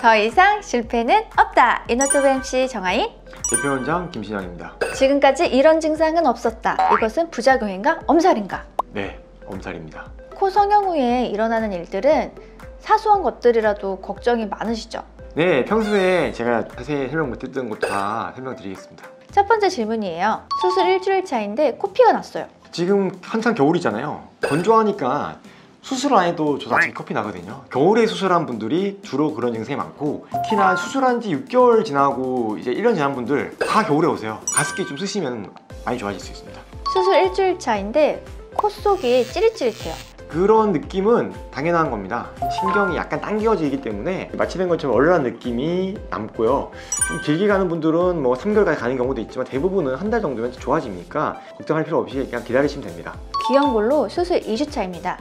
더 이상 실패는 없다. 이너튜브 MC 정하인, 대표원장 김신영입니다. 지금까지 이런 증상은 없었다. 이것은 부작용인가? 엄살인가? 네, 엄살입니다. 코 성형 후에 일어나는 일들은 사소한 것들이라도 걱정이 많으시죠? 네, 평소에 제가 자세히 설명 못했던 것 다 설명드리겠습니다. 첫 번째 질문이에요. 수술 일주일 차인데 코피가 났어요. 지금 한창 겨울이잖아요. 건조하니까 수술 안 해도 저 자체 코피 나거든요. 겨울에 수술한 분들이 주로 그런 증상이 많고, 특히나 수술한 지 6개월 지나고 이제 1년 지난 분들 다 겨울에 오세요. 가습기 좀 쓰시면 많이 좋아질 수 있습니다. 수술 일주일 차인데 코 속이 찌릿찌릿해요. 그런 느낌은 당연한 겁니다. 신경이 약간 당겨지기 때문에 마취된 것처럼 얼얼한 느낌이 남고요. 좀 길게 가는 분들은 뭐 3개월까지 가는 경우도 있지만 대부분은 한 달 정도면 좋아지니까 걱정할 필요 없이 그냥 기다리시면 됩니다. 귀염골로 수술 2주 차입니다.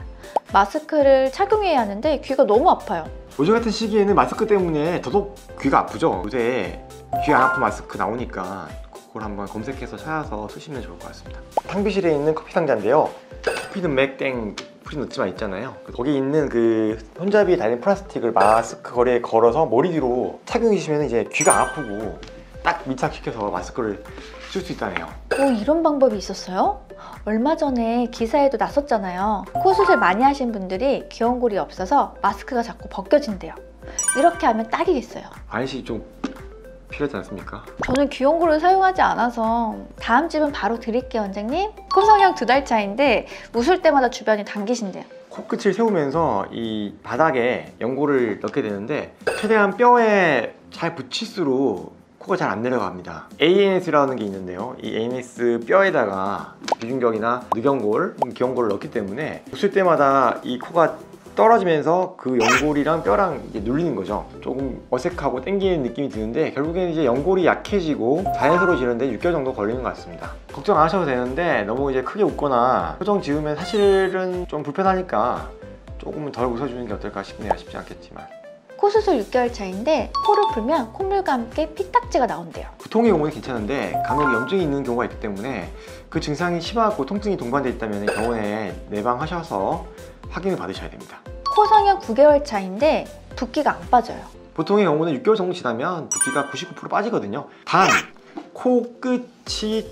마스크를 착용해야 하는데 귀가 너무 아파요. 요즘 같은 시기에는 마스크 때문에 더더욱 귀가 아프죠. 요새 귀 안 아픈 마스크 나오니까 그걸 한번 검색해서 찾아서 쓰시면 좋을 것 같습니다. 탕비실에 있는 커피 상자인데요. 커피는 맥땡 풀이 넣지만 있잖아요. 거기 있는 그 손잡이에 달린 플라스틱을 마스크 거리에 걸어서 머리 뒤로 착용해 주시면 이제 귀가 안 아프고 딱 밀착시켜서 마스크를 쓸 수 있다네요. 오, 이런 방법이 있었어요? 얼마 전에 기사에도 났었잖아요. 코 수술 많이 하신 분들이 귀염골이 없어서 마스크가 자꾸 벗겨진대요. 이렇게 하면 딱이겠어요. 안식이 좀 필요하지 않습니까? 저는 귀염골을 사용하지 않아서 다음 집은 바로 드릴게요, 원장님. 코 성형 2달 차인데 웃을 때마다 주변이 당기신대요. 코끝을 세우면서 이 바닥에 연고를 넣게 되는데 최대한 뼈에 잘 붙일수록 코가 잘 안 내려갑니다. ANS라는 게 있는데요. 이 ANS 뼈에다가 비중격이나 늑연골, 기연골을 넣기 때문에 웃을 때마다 이 코가 떨어지면서 그 연골이랑 뼈랑 이제 눌리는 거죠. 조금 어색하고 땡기는 느낌이 드는데 결국에는 이제 연골이 약해지고 자연스러워지는데 6개월 정도 걸리는 것 같습니다. 걱정 안 하셔도 되는데 너무 이제 크게 웃거나 표정 지으면 사실은 좀 불편하니까 조금은 덜 웃어주는 게 어떨까 싶네요. 쉽지 않겠지만. 코 수술 6개월 차인데 코를 풀면 콧물과 함께 피딱지가 나온대요. 두통의 경우는 괜찮은데 간혹 염증이 있는 경우가 있기 때문에 그 증상이 심하고 통증이 동반되어 있다면 병원에 내방하셔서 확인을 받으셔야 됩니다. 코 성형 9개월 차인데 붓기가 안 빠져요. 보통의 경우는 6개월 정도 지나면 붓기가 99% 빠지거든요. 단 코끝이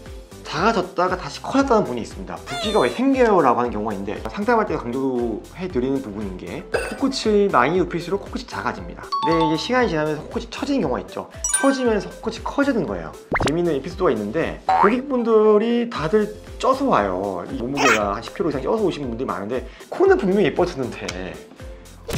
작아졌다가 다시 커졌다는 부분이 있습니다. 붓기가 왜 생겨요? 라고 하는 경우가 있는데 상담할 때 강조해 드리는 부분인 게 코끝을 많이 눕힐수록 코끝이 작아집니다. 근데 이제 시간이 지나면서 코끝이 처지는 경우가 있죠. 처지면서 코끝이 커지는 거예요. 재미있는 에피소드가 있는데 고객분들이 다들 쪄서 와요. 이 몸무게가 한 10kg 이상 쪄서 오신 분들이 많은데 코는 분명히 예뻐졌는데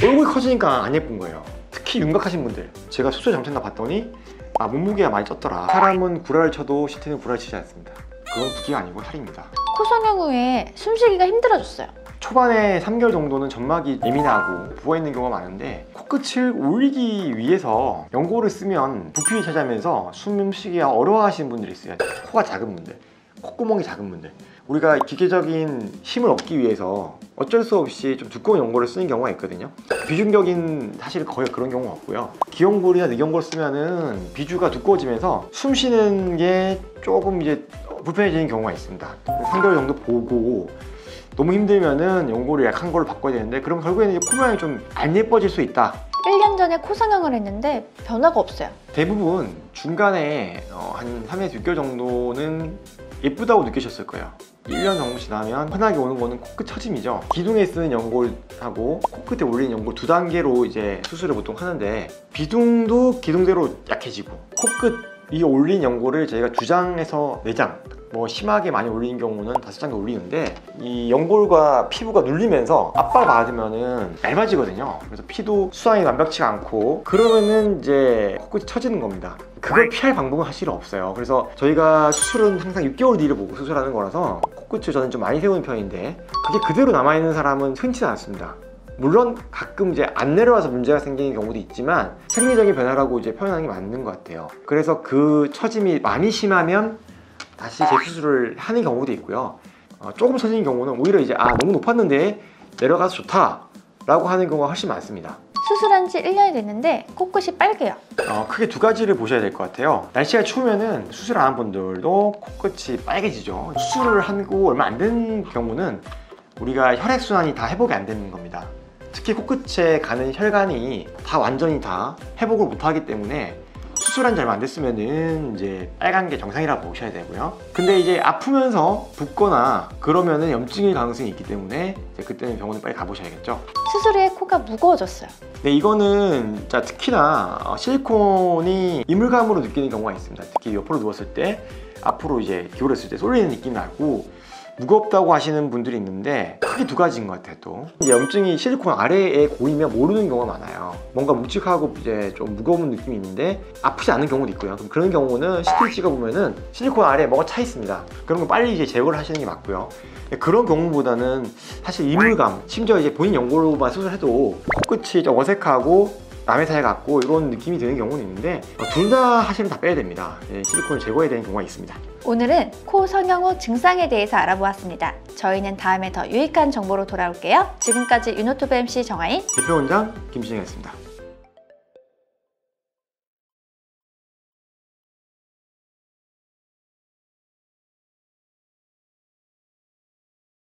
얼굴이 커지니까 안 예쁜 거예요. 특히 윤곽하신 분들, 제가 수술 잠깐 봤더니 몸무게가 많이 쪘더라. 사람은 구라를 쳐도 시트는 구라를 치지 않습니다. 그건 붓기가 아니고 살입니다. 코 성형 후에 숨쉬기가 힘들어졌어요. 초반에 3개월 정도는 점막이 예민하고 부어있는 경우가 많은데 코끝을 올리기 위해서 연고를 쓰면 부피를 차지하면서 숨쉬기가 어려워하시는 분들이 있어요. 코가 작은 분들, 콧구멍이 작은 분들. 우리가 기계적인 힘을 얻기 위해서 어쩔 수 없이 좀 두꺼운 연고를 쓰는 경우가 있거든요. 비중격인 사실 거의 그런 경우가 없고요. 기연골이나 늑연골 쓰면은 비주가 두꺼워지면서 숨 쉬는 게 조금 이제 불편해지는 경우가 있습니다. 3개월 정도 보고 너무 힘들면은 연골을 약한 걸로 바꿔야 되는데 그럼 결국에는 코 모양이 좀 안 예뻐질 수 있다. 1년 전에 코 성형을 했는데 변화가 없어요. 대부분 중간에 한 3에서 6개월 정도는 예쁘다고 느끼셨을 거예요. 1년 정도 지나면 흔하게 오는 거는 코끝 처짐이죠. 기둥에 쓰는 연골하고 코끝에 올리는 연골 2단계로 이제 수술을 보통 하는데 비둥도 기둥대로 약해지고 코끝 이 올린 연골을 저희가 2장에서 4장 뭐 심하게 많이 올리는 경우는 5장에 올리는데 이 연골과 피부가 눌리면서 압박을 받으면은 얇아지거든요. 그래서 피도 수상이 완벽치가 않고 그러면은 이제 코끝이 처지는 겁니다. 그걸 피할 방법은 사실 없어요. 그래서 저희가 수술은 항상 6개월 뒤를 보고 수술하는 거라서 코끝을 저는 좀 많이 세우는 편인데 그게 그대로 남아있는 사람은 흔치는 않습니다. 물론 가끔 이제 안 내려와서 문제가 생기는 경우도 있지만 생리적인 변화라고 이제 표현하는 게 맞는 것 같아요. 그래서 그 처짐이 많이 심하면 다시 재수술을 하는 경우도 있고요. 조금 처지는 경우는 오히려 이제 너무 높았는데 내려가서 좋다 라고 하는 경우가 훨씬 많습니다. 수술한 지 1년이 됐는데 코끝이 빨개요. 크게 2가지를 보셔야 될 것 같아요. 날씨가 추우면은 수술 안 한 분들도 코끝이 빨개지죠. 수술을 하고 얼마 안 된 경우는 우리가 혈액순환이 다 회복이 안 되는 겁니다. 특히 코끝에 가는 혈관이 다 완전히 다 회복을 못하기 때문에 수술한 지 얼마 안 됐으면은 이제 빨간 게 정상이라고 보셔야 되고요. 근데 이제 아프면서 붓거나 그러면은 염증일 가능성이 있기 때문에 이제 그때는 병원에 빨리 가보셔야겠죠. 수술 후에 코가 무거워졌어요. 네, 이거는 특히나 실리콘이 이물감으로 느끼는 경우가 있습니다. 특히 옆으로 누웠을 때 앞으로 이제 기울였을 때 쏠리는 느낌이 나고 무겁다고 하시는 분들이 있는데 크게 두 가지인 것 같아요. 또 이제 염증이 실리콘 아래에 고이면 모르는 경우가 많아요. 뭔가 묵직하고 이제 좀 무거운 느낌이 있는데 아프지 않은 경우도 있고요. 그럼 그런 경우는 CT를 찍어보면은 실리콘 아래에 뭐가 차 있습니다. 그런 거 빨리 이제 제거를 하시는 게 맞고요. 그런 경우보다는 사실 이물감, 심지어 이제 본인 연골로만 수술해도 코끝이 좀 어색하고 남의 살 같고 이런 느낌이 드는 경우는 있는데 둘 다 하시면 다 빼야 됩니다. 실리콘을 제거해야 되는 경우가 있습니다. 오늘은 코 성형 후 증상에 대해서 알아보았습니다. 저희는 다음에 더 유익한 정보로 돌아올게요. 지금까지 유노튜브 MC 정하인 대표 원장 김신영이었습니다.